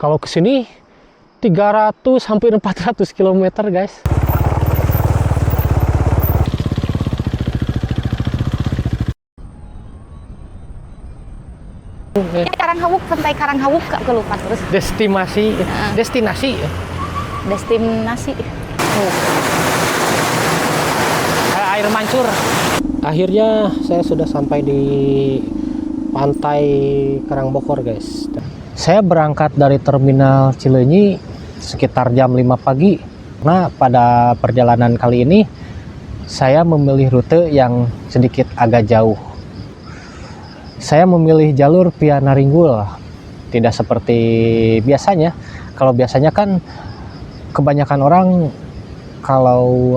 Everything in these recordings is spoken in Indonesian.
Kalau ke sini 300 hampir 400 km, guys. Karanghawuk, pantai Karanghawuk Kak, kelupa terus. Destinasi. Destinasi. Air mancur. Akhirnya saya sudah sampai di pantai Karangbokor, guys. Saya berangkat dari terminal Cileunyi sekitar jam 5 pagi. Nah, pada perjalanan kali ini saya memilih rute yang sedikit agak jauh. Saya memilih jalur via Naringgul, tidak seperti biasanya. Kalau biasanya kan kebanyakan orang kalau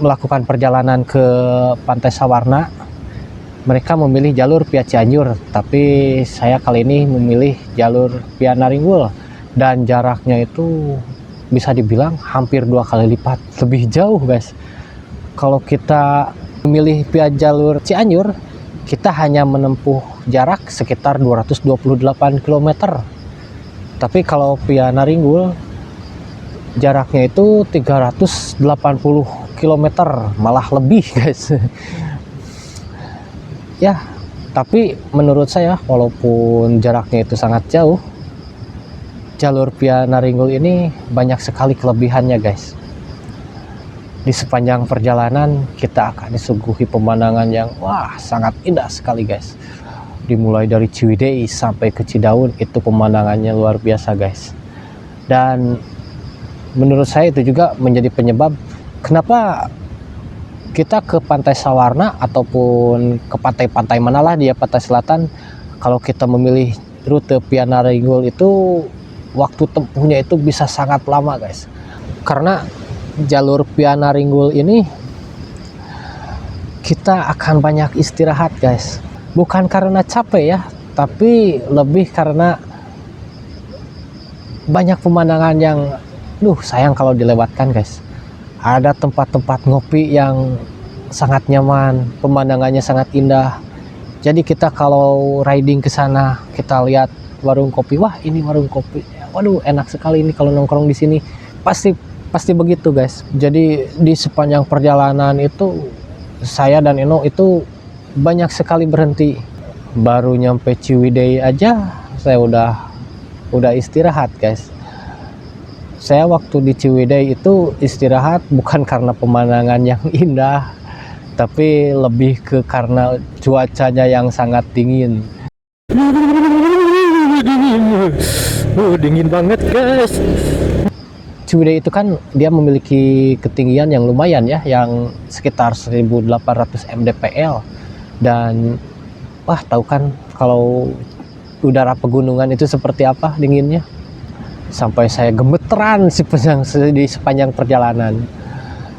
melakukan perjalanan ke Pantai Sawarna, mereka memilih jalur via Cianjur. Tapi saya kali ini memilih jalur via Naringgul, dan jaraknya itu bisa dibilang hampir 2 kali lipat lebih jauh, guys. Kalau kita memilih via jalur Cianjur, kita hanya menempuh jarak sekitar 228 km. Tapi kalau via Naringgul, jaraknya itu 380 km, malah lebih, guys. Ya, tapi menurut saya walaupun jaraknya itu sangat jauh, jalur via Naringgul ini banyak sekali kelebihannya, guys. Di sepanjang perjalanan kita akan disuguhi pemandangan yang sangat indah sekali, guys. Dimulai dari Ciwidey sampai ke Cidaun, itu pemandangannya luar biasa, guys. Dan menurut saya itu juga menjadi penyebab kenapa kita ke Pantai Sawarna ataupun ke pantai-pantai manalah di Pantai Selatan, kalau kita memilih rute via Naringgul itu waktu tempuhnya itu bisa sangat lama, guys. Karena jalur via Naringgul ini kita akan banyak istirahat, guys. Bukan karena capek ya, tapi lebih karena banyak pemandangan yang sayang kalau dilewatkan, guys. Ada tempat-tempat ngopi yang sangat nyaman, pemandangannya sangat indah. Jadi kita kalau riding ke sana, kita lihat warung kopi, wah ini warung kopi, waduh enak sekali ini kalau nongkrong di sini. Pasti begitu, guys. Jadi di sepanjang perjalanan itu saya dan Eno itu banyak sekali berhenti. Baru nyampe Ciwidey aja saya udah istirahat, guys. Saya waktu di Ciwidey itu istirahat bukan karena pemandangan yang indah, tapi lebih ke karena cuacanya yang sangat dingin. Dingin banget, guys. Ciwidey itu kan dia memiliki ketinggian yang lumayan ya, yang sekitar 1800 mdpl. Dan tahu kan kalau udara pegunungan itu seperti apa dinginnya. Sampai saya gemeteran di sepanjang perjalanan.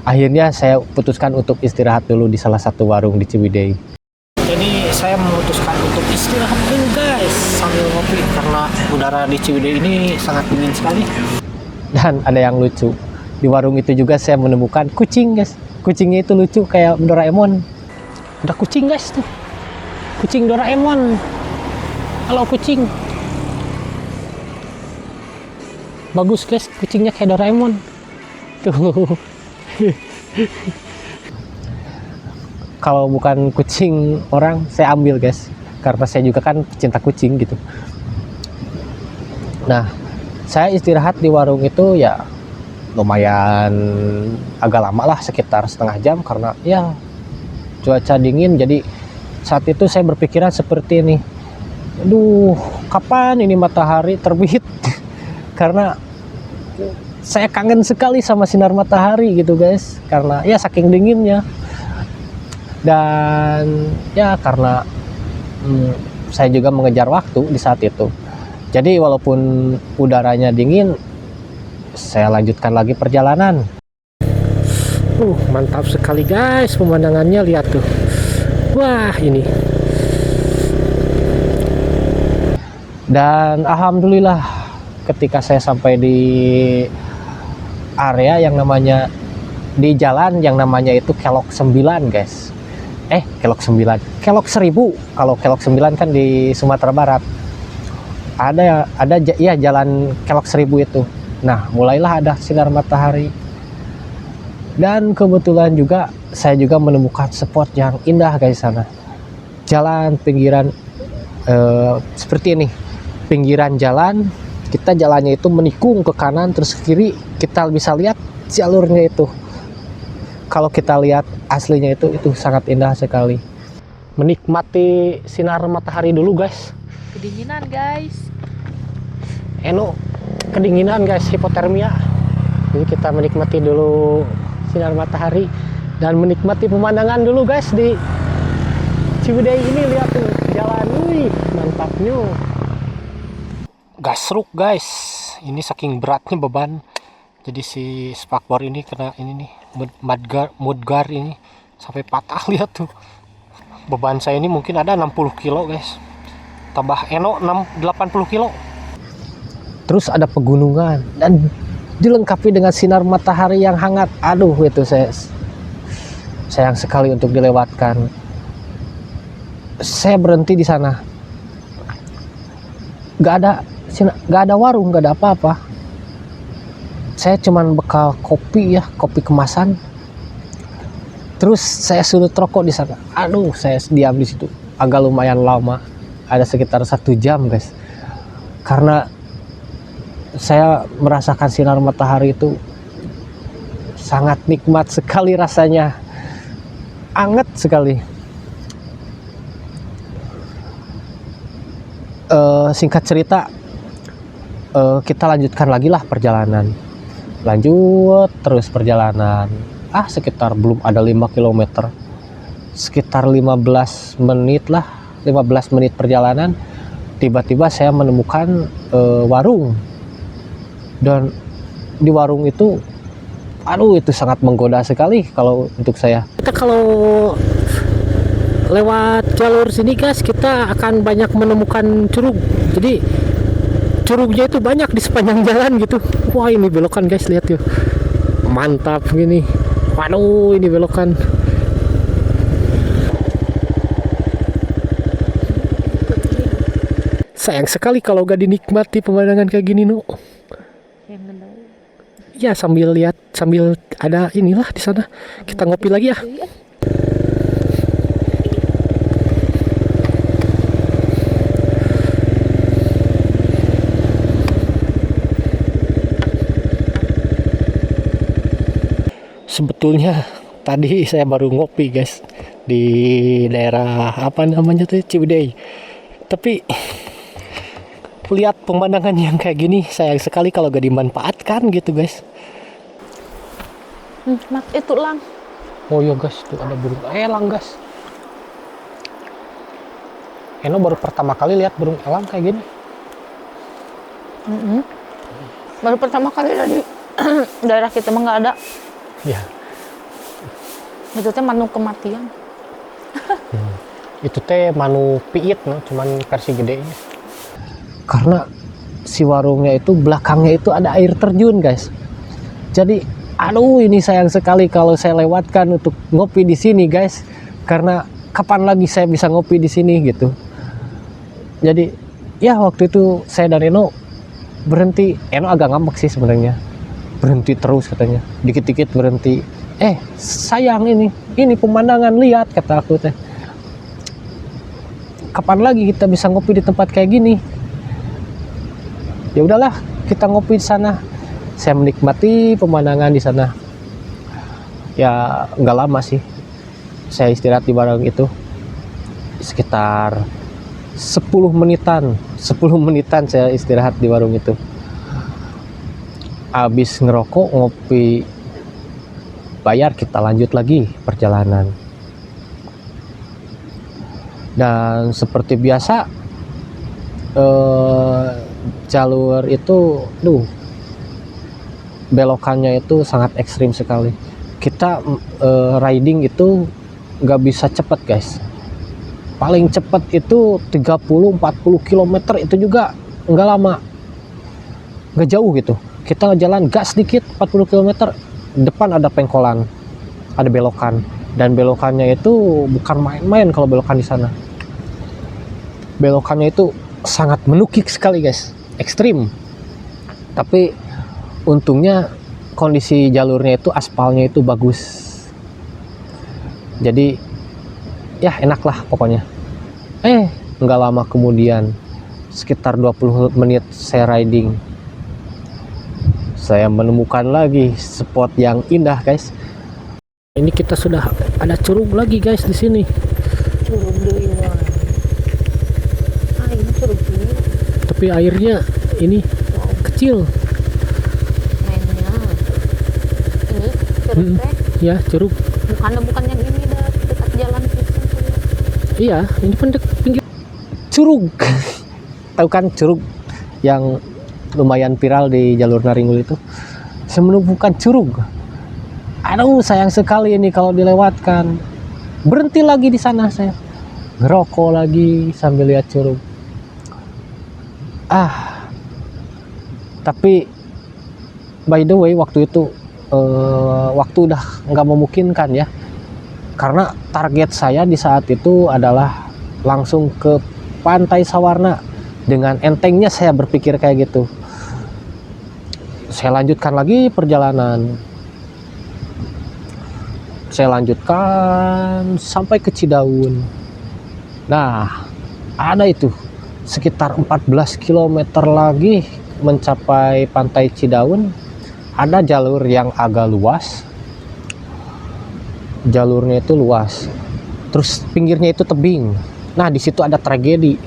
Akhirnya saya putuskan untuk istirahat dulu di salah satu warung di Ciwidey. Jadi saya memutuskan untuk istirahat dulu, guys, sambil ngopi karena udara di Ciwidey ini sangat dingin sekali. Dan ada yang lucu, di warung itu juga saya menemukan kucing, guys. Kucingnya itu lucu kayak Doraemon. Ada kucing, guys, tuh. Kucing Doraemon. Halo kucing. Bagus, guys, kucingnya kayak Doraemon. Tuh. Kalau bukan kucing orang, saya ambil, guys. Karena saya juga kan pecinta kucing gitu. Nah, saya istirahat di warung itu ya lumayan agak lama lah, sekitar setengah jam, karena ya cuaca dingin. Jadi saat itu saya berpikiran seperti ini, aduh kapan ini matahari terbit. Karena saya kangen sekali sama sinar matahari gitu, guys, karena ya saking dinginnya. Dan ya karena saya juga mengejar waktu di saat itu. Jadi walaupun udaranya dingin, saya lanjutkan lagi perjalanan. Mantap sekali, guys, pemandangannya, lihat tuh. Wah, ini. Dan alhamdulillah ketika saya sampai di area yang namanya, di jalan yang namanya itu Kelok 9, guys. Kelok 9, Kelok 1000. Kalau Kelok 9 kan di Sumatera Barat. ya jalan Kelok 1000 itu. Nah, mulailah ada sinar matahari. Dan kebetulan juga saya juga menemukan spot yang indah guys sana. Jalan pinggiran seperti ini. Pinggiran jalan, kita jalannya itu menikung ke kanan terus ke kiri, kita bisa lihat jalurnya itu. Kalau kita lihat aslinya itu sangat indah sekali. Menikmati sinar matahari dulu guys. Kedinginan guys. Kedinginan guys, hipotermia. Jadi kita menikmati dulu sinar matahari dan menikmati pemandangan dulu guys di Ciwidey ini. Lihat tuh jalan, wih mantapnya. Gasruk guys, ini saking beratnya beban. Jadi si spakbor ini kena ini nih, mudguard ini sampai patah. Lihat tuh. Beban saya ini mungkin ada 60 kilo guys. Tambah 80 kilo. Terus ada pegunungan dan dilengkapi dengan sinar matahari yang hangat. Aduh, itu saya sayang sekali untuk dilewatkan. Saya berhenti di sana. Gak ada warung, gak ada apa-apa. Saya cuman bekal kopi kemasan. Terus saya sudut rokok di sana. Aduh, saya diam di situ. Agak lumayan lama. Ada sekitar 1 jam guys. Karena saya merasakan sinar matahari itu sangat nikmat sekali rasanya. Anget sekali. Singkat cerita, kita lanjutkan lagi lah perjalanan. Lanjut terus perjalanan. Sekitar belum ada 5 km. Sekitar 15 menit lah. 15 menit perjalanan. Tiba-tiba saya menemukan warung. Dan di warung itu, itu sangat menggoda sekali kalau untuk saya. Kita kalau lewat jalur sini guys, kita akan banyak menemukan curug. Jadi curugnya itu banyak di sepanjang jalan gitu. Wah, ini belokan guys, lihat yuk. Mantap gini. Waduh, ini belokan. Sayang sekali kalau gak dinikmati pemandangan kayak gini, Ya, sambil lihat, sambil ada inilah di sana. Kita ngopi lagi ya. Sebetulnya tadi saya baru ngopi guys di daerah apa namanya tuh, Ciwidey. Tapi lihat pemandangan yang kayak gini, sayang sekali kalau gak dimanfaatkan gitu guys. Itu lang. Oh iya guys, tuh ada burung elang guys. Baru pertama kali lihat burung elang kayak gini. Baru pertama kali dari daerah kita mah nggak ada. Ya. Itu teh manu kematian. Itu teh manu piit, cuman versi gedenya. Karena si warungnya itu belakangnya itu ada air terjun guys. Jadi ini sayang sekali kalau saya lewatkan untuk ngopi di sini guys. Karena kapan lagi saya bisa ngopi di sini gitu. Jadi ya waktu itu saya dan Eno berhenti. Eno agak ngambek sih sebenarnya. Berhenti terus katanya. Dikit-dikit berhenti. Sayang ini pemandangan, lihat kata aku teh. Kapan lagi kita bisa ngopi di tempat kayak gini? Ya udahlah, kita ngopi di sana. Saya menikmati pemandangan di sana. Ya nggak lama sih. Saya istirahat di warung itu sekitar 10 menitan. 10 menitan saya istirahat di warung itu. Habis ngerokok, ngopi, bayar, kita lanjut lagi perjalanan. Dan seperti biasa, jalur itu belokannya itu sangat ekstrim sekali. Kita riding itu nggak bisa cepet guys. Paling cepet itu 30-40 km, itu juga nggak lama, nggak jauh gitu. Kita jalan gas sedikit 40 km, depan ada pengkolan, ada belokan, dan belokannya itu bukan main-main. Kalau belokan di sana, belokannya itu sangat menukik sekali guys, ekstrim. Tapi untungnya kondisi jalurnya itu, aspalnya itu bagus, jadi ya enak lah pokoknya. Nggak lama kemudian, sekitar 20 menit saya riding, saya menemukan lagi spot yang indah guys. Ini kita sudah ada curug lagi guys di sini. Curug deui mah. Ini curug ini. Tapi airnya ini kecil. Mainnya. Ini curug teh. Ya, curug. Bukan yang ini dekat jalan pisan tuh. Iya, ini pendek pinggir curug. Tahu kan curug yang lumayan viral di jalur Naringgul itu? Saya menemukan curug. Aduh, sayang sekali ini kalau dilewatkan. Berhenti lagi di sana saya. Ngerokok lagi sambil lihat curug. Tapi by the way waktu itu waktu udah nggak memungkinkan ya. Karena target saya di saat itu adalah langsung ke Pantai Sawarna. Dengan entengnya saya berpikir kayak gitu. Saya lanjutkan lagi perjalanan. Saya lanjutkan sampai ke Cidaun. Nah, ada itu sekitar 14 km lagi mencapai Pantai Cidaun. Ada jalur yang agak luas. Jalurnya itu luas. Terus pinggirnya itu tebing. Nah, di situ ada tragedi.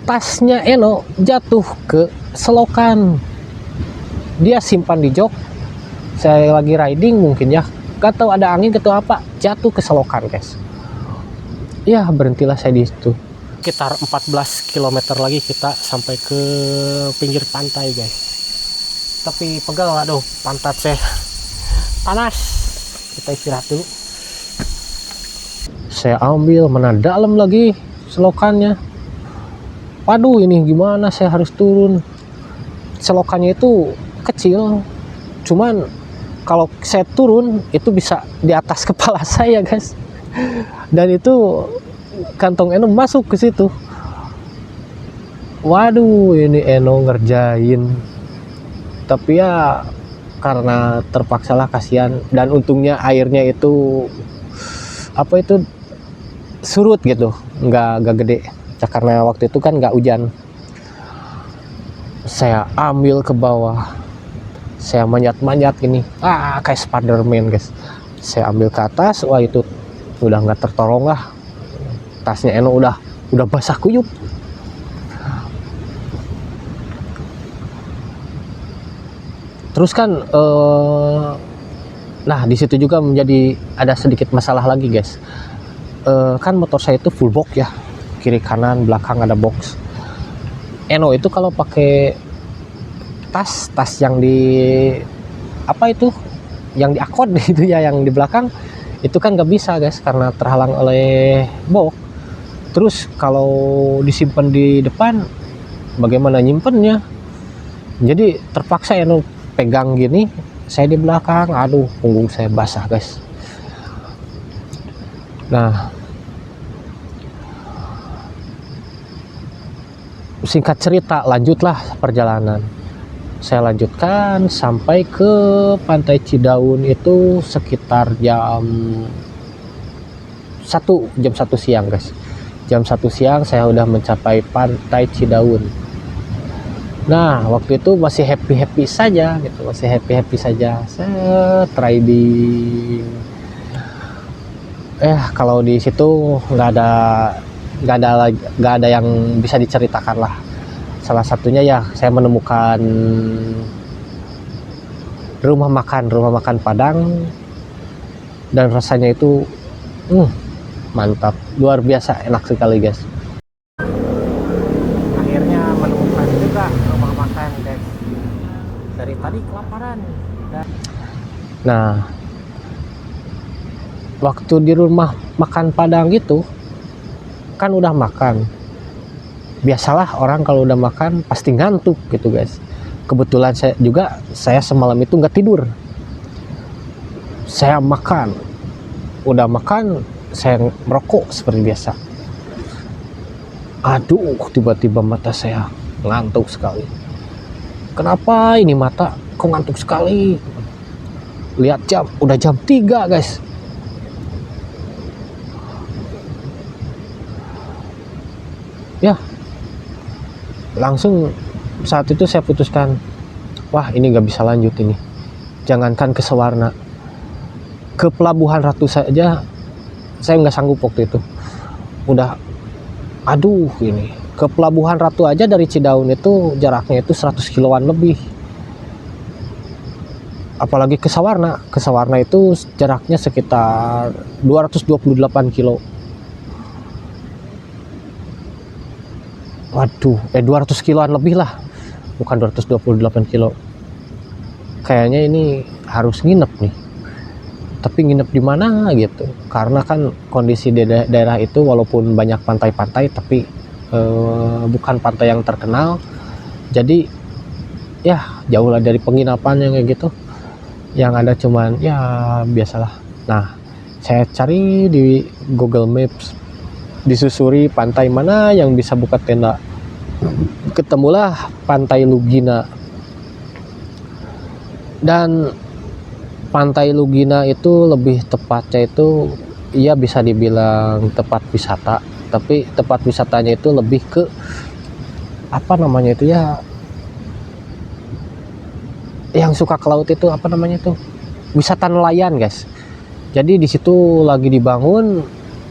Tasnya Eno jatuh ke selokan. Dia simpan di jok. Saya lagi riding mungkin ya, gak tahu ada angin atau apa, jatuh ke selokan guys. Ya berhentilah saya di situ. Sekitar 14 km lagi kita sampai ke pinggir pantai guys. Tapi pegal, aduh pantat saya panas. Kita istirahat dulu. Saya ambil, mana dalam lagi selokannya. Waduh, ini gimana, saya harus turun. Selokannya itu kecil, cuman kalau saya turun itu bisa di atas kepala saya guys, dan itu kantong Eno masuk ke situ. Waduh, ini Eno ngerjain, tapi ya karena terpaksalah, kasihan. Dan untungnya airnya itu apa itu surut gitu, nggak gede karena waktu itu kan nggak hujan. Saya ambil ke bawah, saya manjat-manjat ini, kayak Spiderman guys. Saya ambil ke atas, wah itu udah nggak tertolong lah. Tasnya Eno udah basah kuyup. Terus kan, nah di situ juga menjadi ada sedikit masalah lagi guys. Kan motor saya itu full box ya, kiri kanan belakang ada box. Eno itu kalau pakai tas yang di apa itu, yang di akod itu ya, yang di belakang itu kan nggak bisa guys karena terhalang oleh box. Terus kalau disimpan di depan bagaimana nyimpennya, jadi terpaksa Eno pegang gini, saya di belakang. Aduh, punggung saya basah guys. Nah, singkat cerita, lanjutlah perjalanan. Saya lanjutkan sampai ke Pantai Cidaun itu sekitar jam 1 siang guys. Jam 1 siang saya udah mencapai Pantai Cidaun. Nah, waktu itu masih happy saja gitu, masih happy saja. Saya riding. Kalau di situ nggak ada yang bisa diceritakan lah. Salah satunya ya saya menemukan rumah makan Padang, dan rasanya itu mantap, luar biasa, enak sekali guys. Akhirnya menemukan juga rumah makan guys. Dari tadi kelaparan. Nah, waktu di rumah makan Padang itu kan udah makan. Biasalah orang kalau udah makan pasti ngantuk gitu guys. Kebetulan saya semalam itu nggak tidur. Saya udah makan, saya merokok seperti biasa. Aduh, tiba-tiba mata saya ngantuk sekali. Kenapa ini mata kok ngantuk sekali? Lihat jam, udah jam 3 guys. Ya, langsung saat itu saya putuskan, wah ini nggak bisa lanjut ini. Jangankan ke Sewarna, ke Pelabuhan Ratu saja saya nggak sanggup waktu itu. Udah, aduh ini ke Pelabuhan Ratu aja dari Cidaun itu jaraknya itu 100 kiloan lebih. Apalagi ke Sawarna. Ke Sawarna itu jaraknya sekitar 228 kilo. Waduh, 200 kiloan lebih lah. Bukan 228 kilo. Kayaknya ini harus nginep nih. Tapi nginep di mana gitu. Karena kan kondisi di daerah itu walaupun banyak pantai-pantai tapi bukan pantai yang terkenal. Jadi ya jauh lah dari penginapan yang kayak gitu. Yang ada cuman ya biasalah. Nah, saya cari di Google Maps, disusuri pantai mana yang bisa buka tenda. Ketemulah Pantai Lugina. Dan Pantai Lugina itu lebih tepatnya itu ia bisa dibilang tempat wisata, tapi tempat wisatanya itu lebih ke apa namanya itu ya, yang suka ke laut itu apa namanya itu, wisata nelayan guys. Jadi di situ lagi dibangun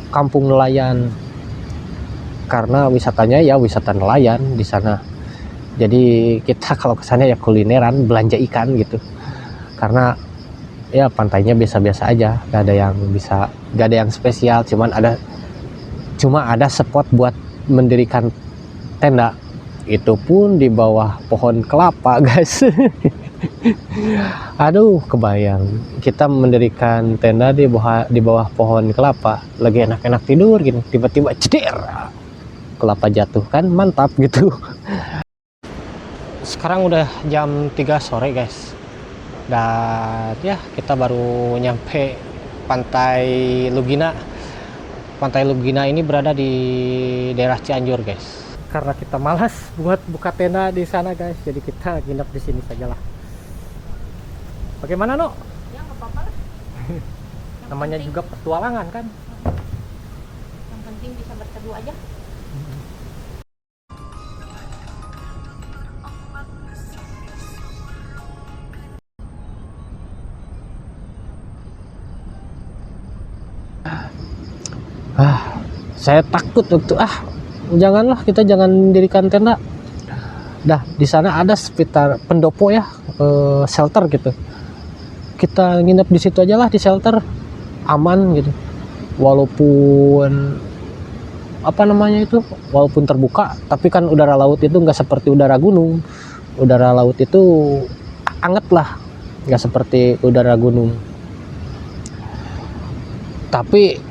kampung nelayan karena wisatanya ya wisata nelayan di sana. Jadi kita kalau ke sana ya kulineran, belanja ikan gitu. Karena ya pantainya biasa-biasa aja, gak ada yang spesial, cuma ada spot buat mendirikan tenda. Itu pun di bawah pohon kelapa guys. Aduh, kebayang kita mendirikan tenda di bawah pohon kelapa, lagi enak-enak tidur gitu, tiba-tiba ceder, kelapa jatuh, kan mantap gitu. Sekarang udah jam 3 sore guys, dan ya kita baru nyampe Pantai Lugina. Pantai Lugina ini berada di daerah Cianjur guys. Karena kita malas buat buka tenda di sana guys, jadi kita nginep di sini sajalah. Bagaimana, No? Ya nggak apa-apa lah. Namanya juga petualangan kan. Yang penting bisa berteduh aja. Saya takut waktu janganlah, kita jangan mendirikan tenda. Dah di sana ada sekitar pendopo ya, shelter gitu. Kita nginep di situ aja lah, di shelter, aman gitu. Walaupun apa namanya itu, walaupun terbuka, tapi kan udara laut itu nggak seperti udara gunung. Udara laut itu anget lah, nggak seperti udara gunung. Tapi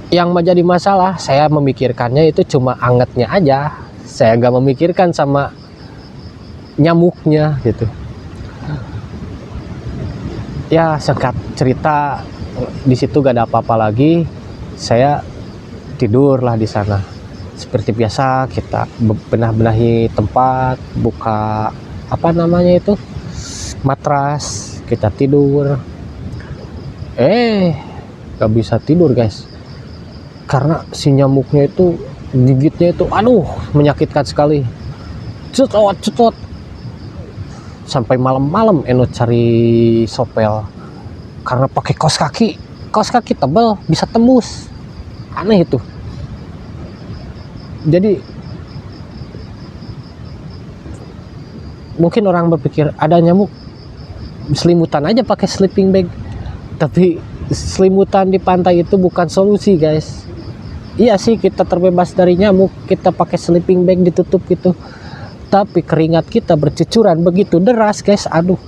yang menjadi masalah, saya memikirkannya itu cuma angetnya aja. Saya nggak memikirkan sama nyamuknya gitu. Ya singkat cerita, di situ gak ada apa-apa lagi. Saya tidurlah di sana. Seperti biasa kita benah-benahi tempat, buka apa namanya itu, matras, kita tidur. Gak bisa tidur guys, karena si nyamuknya itu gigitnya itu aduh menyakitkan sekali. Cetot sampai malam-malam Eno cari sopel karena pakai kaos kaki tebal bisa tembus, aneh itu. Jadi mungkin orang berpikir ada nyamuk, selimutan aja pakai sleeping bag, tapi selimutan di pantai itu bukan solusi guys. Iya sih kita terbebas dari nyamuk, kita pakai sleeping bag ditutup gitu, tapi keringat kita bercucuran begitu deras guys, aduh.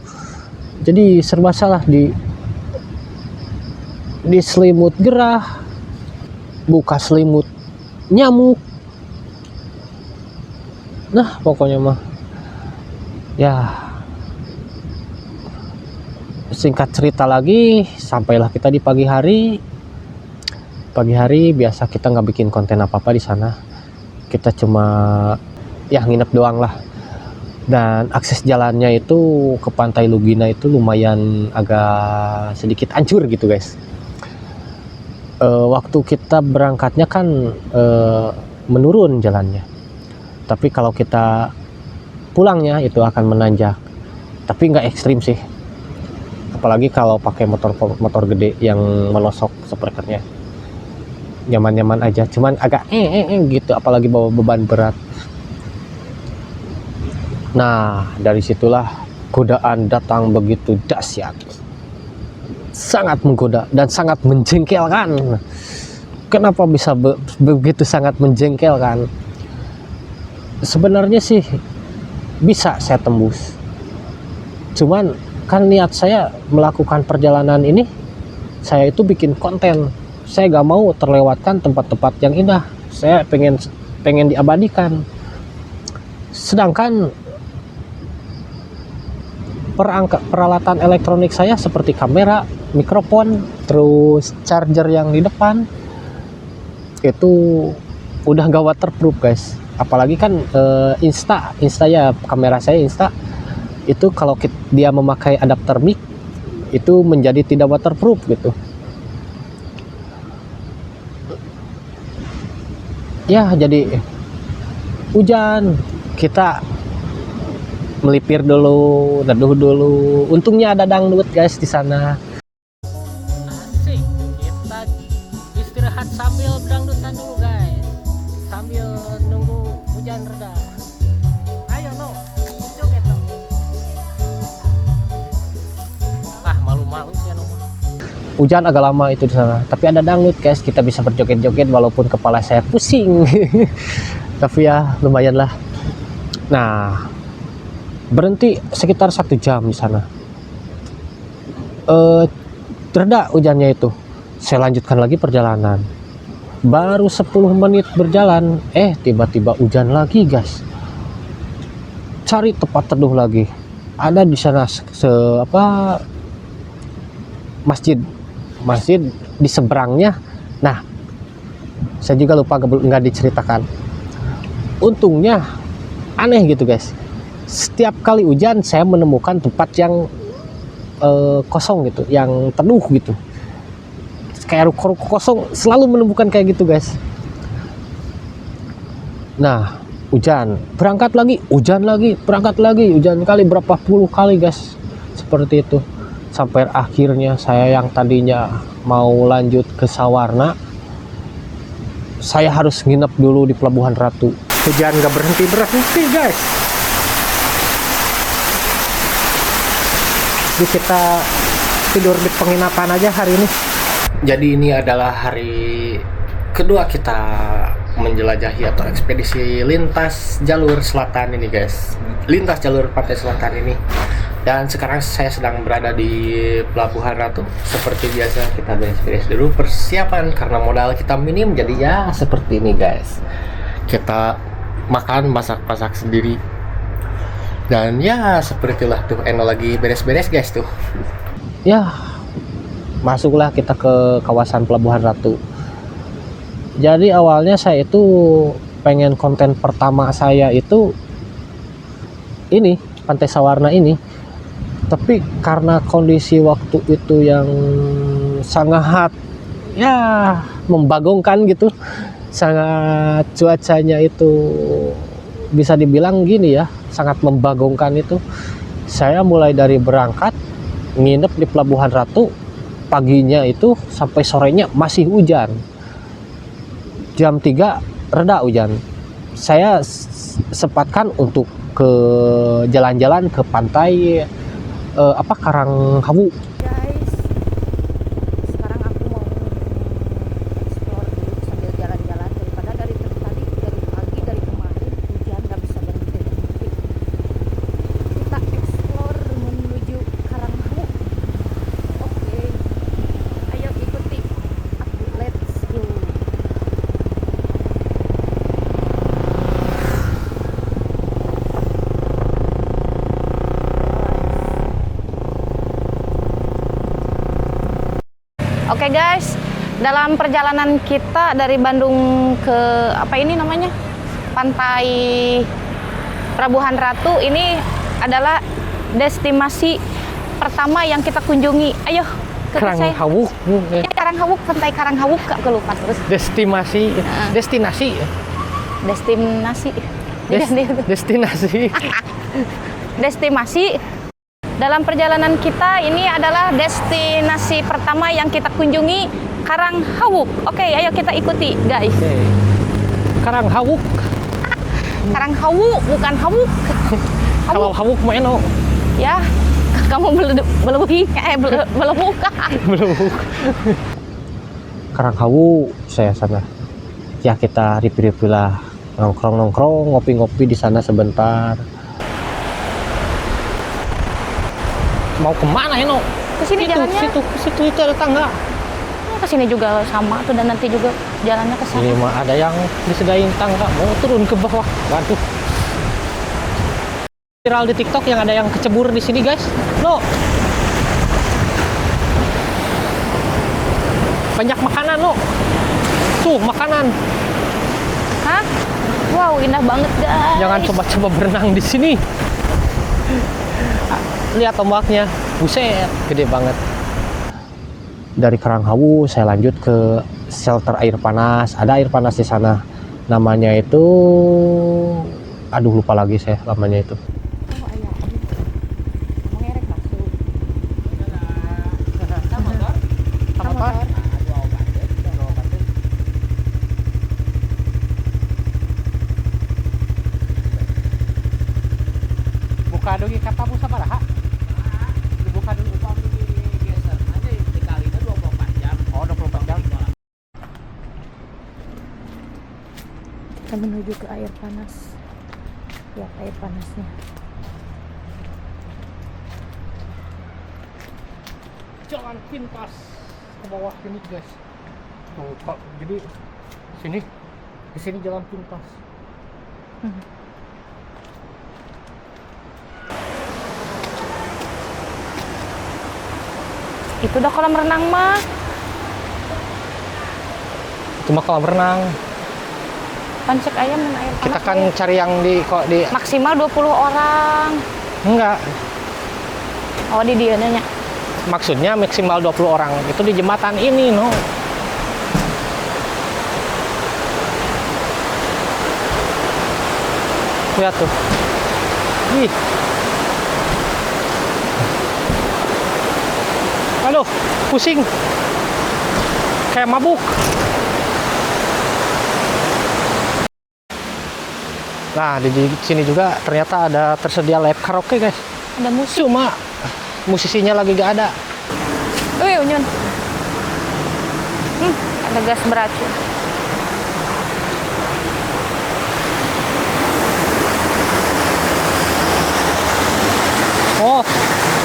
Jadi serba salah, di selimut gerah, buka selimut nyamuk. Nah pokoknya mah ya, singkat cerita lagi, sampailah kita di pagi hari. Pagi hari biasa kita nggak bikin konten apa-apa di sana. kita cuma ya nginep doang lah. Dan akses jalannya itu ke Pantai Lugina itu lumayan agak sedikit hancur gitu guys. Waktu kita berangkatnya kan menurun jalannya, tapi kalau kita pulangnya itu akan menanjak, tapi nggak ekstrim sih, apalagi kalau pakai motor gede yang melosok sprekernya, nyaman-nyaman aja, cuman agak gitu apalagi bawa beban berat. Nah, dari situlah godaan datang begitu dahsyat. Sangat menggoda dan sangat menjengkelkan. Kenapa bisa begitu sangat menjengkelkan? Sebenarnya sih bisa saya tembus. Cuman kan niat saya melakukan perjalanan ini, saya itu bikin konten. Saya gak mau terlewatkan tempat-tempat yang indah. Saya pengen diabadikan. Sedangkan peralatan elektronik saya seperti kamera, mikrofon, terus charger yang di depan itu udah gak waterproof guys. Apalagi kan Insta ya, kamera saya Insta itu kalau dia memakai adapter mic itu menjadi tidak waterproof gitu. Ya jadi hujan, kita melipir dulu, neduh dulu. Untungnya ada dangdut guys di sana. Asik, kita istirahat sambil dangdutan dulu guys, sambil nunggu hujan reda. Ayo no, joget no. Malu-malu sih no. Hujan agak lama itu di sana, tapi ada dangdut guys, kita bisa berjoget-joget walaupun kepala saya pusing. Tapi ya lumayan lah. Nah, berhenti sekitar 1 jam di sana. Reda hujannya itu. Saya lanjutkan lagi perjalanan. Baru 10 menit berjalan, tiba-tiba hujan lagi, guys. Cari tempat teduh lagi. Ada di sana masjid di seberangnya. Nah, saya juga lupa nggak diceritakan. Untungnya aneh gitu, guys. Setiap kali hujan saya menemukan tempat yang kosong gitu, yang teduh gitu, kayak ruko kosong, selalu menemukan kayak gitu guys. Nah, hujan, berangkat lagi, hujan lagi, berangkat lagi, hujan kali berapa puluh kali guys, seperti itu. Sampai akhirnya saya yang tadinya mau lanjut ke Sawarna, saya harus nginep dulu di Pelabuhan Ratu. Hujan gak berhenti guys. Jadi kita tidur di penginapan aja hari ini. Jadi ini adalah hari kedua kita menjelajahi atau ekspedisi lintas jalur selatan ini guys. Lintas jalur pantai selatan ini. Dan sekarang saya sedang berada di Pelabuhan Ratu. Seperti biasa kita beres-beres dulu persiapan karena modal kita minim. Jadi ya seperti ini guys. Kita makan, masak-masak sendiri. Dan ya seperti itulah tuh, Eno lagi beres-beres guys tuh. Ya, masuklah kita ke kawasan Pelabuhan Ratu. Jadi awalnya saya itu pengen konten pertama saya itu ini, Pantai Sawarna ini. Tapi karena kondisi waktu itu yang sangat ya membagongkan gitu. Sangat cuacanya itu bisa dibilang gini ya, sangat membagongkan itu. Saya mulai dari berangkat nginep di Pelabuhan Ratu, paginya itu sampai sorenya masih hujan. Jam 3 reda hujan. Saya sempatkan untuk ke jalan-jalan ke pantai Karanghawu. Guys, sekarang aku mau explore dulu sambil jalan-jalan, daripada dari tadi, dari pagi, dari kemarin hujan nggak bisa berhenti. Kita explore menuju Karanghawu. Oke, ayo ikuti aku, let's go. Oke guys, dalam perjalanan kita dari Bandung ke apa ini namanya? Pantai Pelabuhan Ratu ini adalah destinasi pertama yang kita kunjungi. Ayo, ke saya. Karanghawuk. Ya, Karanghawuk, Pantai Karanghawuk, Kak, lupa terus. Destinasi. Destinasi. Destinasi. Destinasi. Destinasi. Dalam perjalanan kita ini adalah destinasi pertama yang kita kunjungi, Karanghawuk. Oke, ayo kita ikuti, guys. Oke. Karanghawuk. Karanghawuk, bukan hawuk. Kalau hawuk main oh. Ya, kamu belum buka. Belum. Karanghawuk saya sana. Ya kita review lah, nongkrong ngopi-ngopi di sana sebentar. Mau kemana ya no? Ke sini jalannya. Situ itu ada tangga. Ke sini juga sama tuh, dan nanti juga jalannya ke sana. Ini mah ada yang disediain tangga, mau turun ke bawah. Waduh. Viral di TikTok yang ada yang kecebur di sini, guys. No. Banyak makanan, no. Tuh, makanan. Hah? Wow, indah banget, guys. Jangan coba-coba berenang di sini. Lihat ombaknya. Buset, gede banget. Dari Karanghawuk saya lanjut ke shelter air panas. Ada air panas di sana. Namanya itu, aduh lupa lagi saya namanya itu. Buka dulu kata Musa Baraha. Dibuka dulu Geser aja dikalinya 24 jam. Oh, 24 jam. Kita menuju ke air panas. Lihat air panasnya. Jalan pintas ke bawah sini, guys. Tuh, kok jadi sini. Di sini jalan pintas. Itu udah kolam renang mah. Itu mah kolam renang. Pancek ayam dan air panas. Kita kan cari yang di kok di Maksimal 20 orang. enggak. Oh, di dia nanya. Maksudnya maksimal 20 orang. Itu di jembatan ini, no. Lihat tuh. Ih. Aduh, pusing. Kayak mabuk. Nah, di sini juga ternyata ada tersedia live karaoke, guys. Ada musik. Cuma musisinya lagi gak ada. Wih, Unyun. Ada gas beracun. Oh,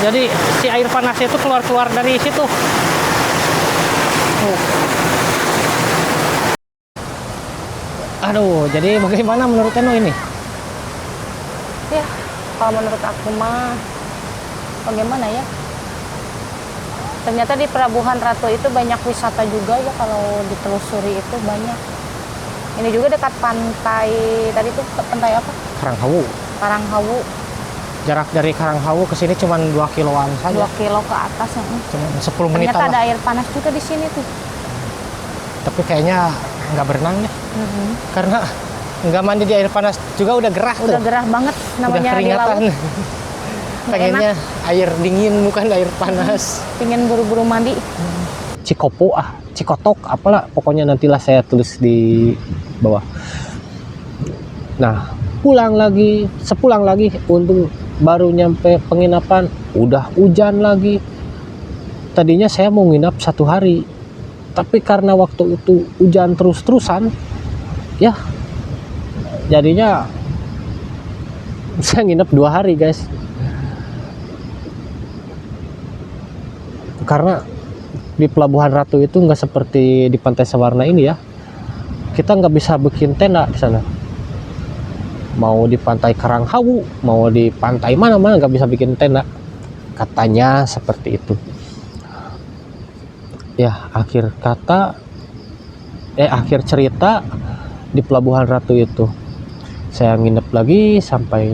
jadi si air panasnya itu keluar dari situ. Aduh, jadi bagaimana menurut Eno ini? Ya, kalau menurut aku mah bagaimana ya? Ternyata di Pelabuhan Ratu itu banyak wisata juga ya, kalau ditelusuri itu banyak. Ini juga dekat pantai, tadi tuh pantai apa? Karanghawuk. Karanghawuk. Jarak dari Karanghawuk ke sini cuma 2 kiloan saja. 2 kilo ke atas ya. Cuma 10 menit Ternyata ada lah. air panas juga di sini tuh. Tapi kayaknya nggak berenang deh. Karena nggak mandi di air panas juga udah gerah tuh. Udah gerah banget namanya Udah di keringatan. laut. Pengennya air dingin bukan air panas. Pingin buru-buru mandi. Cikopo Cikotok apalah pokoknya nantilah saya tulis di bawah. Nah, sepulang lagi untung baru nyampe penginapan udah hujan lagi. Tadinya saya mau nginap 1 hari, tapi karena waktu itu hujan terus-terusan ya jadinya saya nginep 2 hari, guys. Karena di Pelabuhan Ratu itu nggak seperti di Pantai Sawarna ini ya, kita nggak bisa bikin tenda di sana. Mau di Pantai Karanghawuk, mau di pantai mana-mana nggak bisa bikin tenda, katanya seperti itu ya. Akhir cerita di Pelabuhan Ratu itu Saya nginep lagi sampai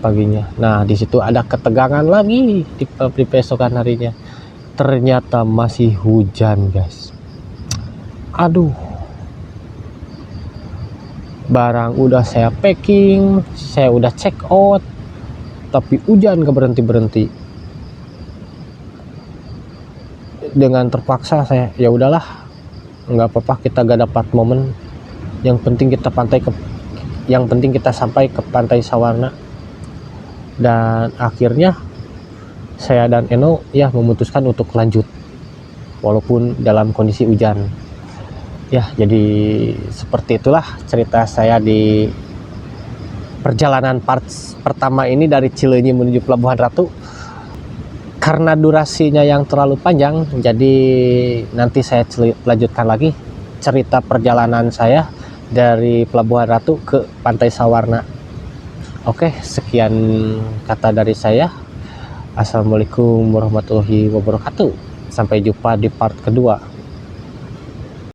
paginya. Nah, di situ ada ketegangan lagi di besokan harinya. Ternyata masih hujan, guys. Aduh. Barang udah saya packing, saya udah check out, tapi hujan gak berhenti-berhenti. Dengan terpaksa saya, ya udahlah, nggak apa-apa, kita gak dapat momen. Yang penting kita sampai ke Pantai Sawarna. Dan akhirnya saya dan Eno ya memutuskan untuk lanjut walaupun dalam kondisi hujan. Ya, jadi seperti itulah cerita saya di perjalanan part pertama ini dari Cileunyi menuju Pelabuhan Ratu. Karena durasinya yang terlalu panjang, jadi nanti saya lanjutkan lagi cerita perjalanan saya dari Pelabuhan Ratu ke Pantai Sawarna. Oke, sekian kata dari saya. Assalamualaikum warahmatullahi wabarakatuh. Sampai jumpa di part kedua.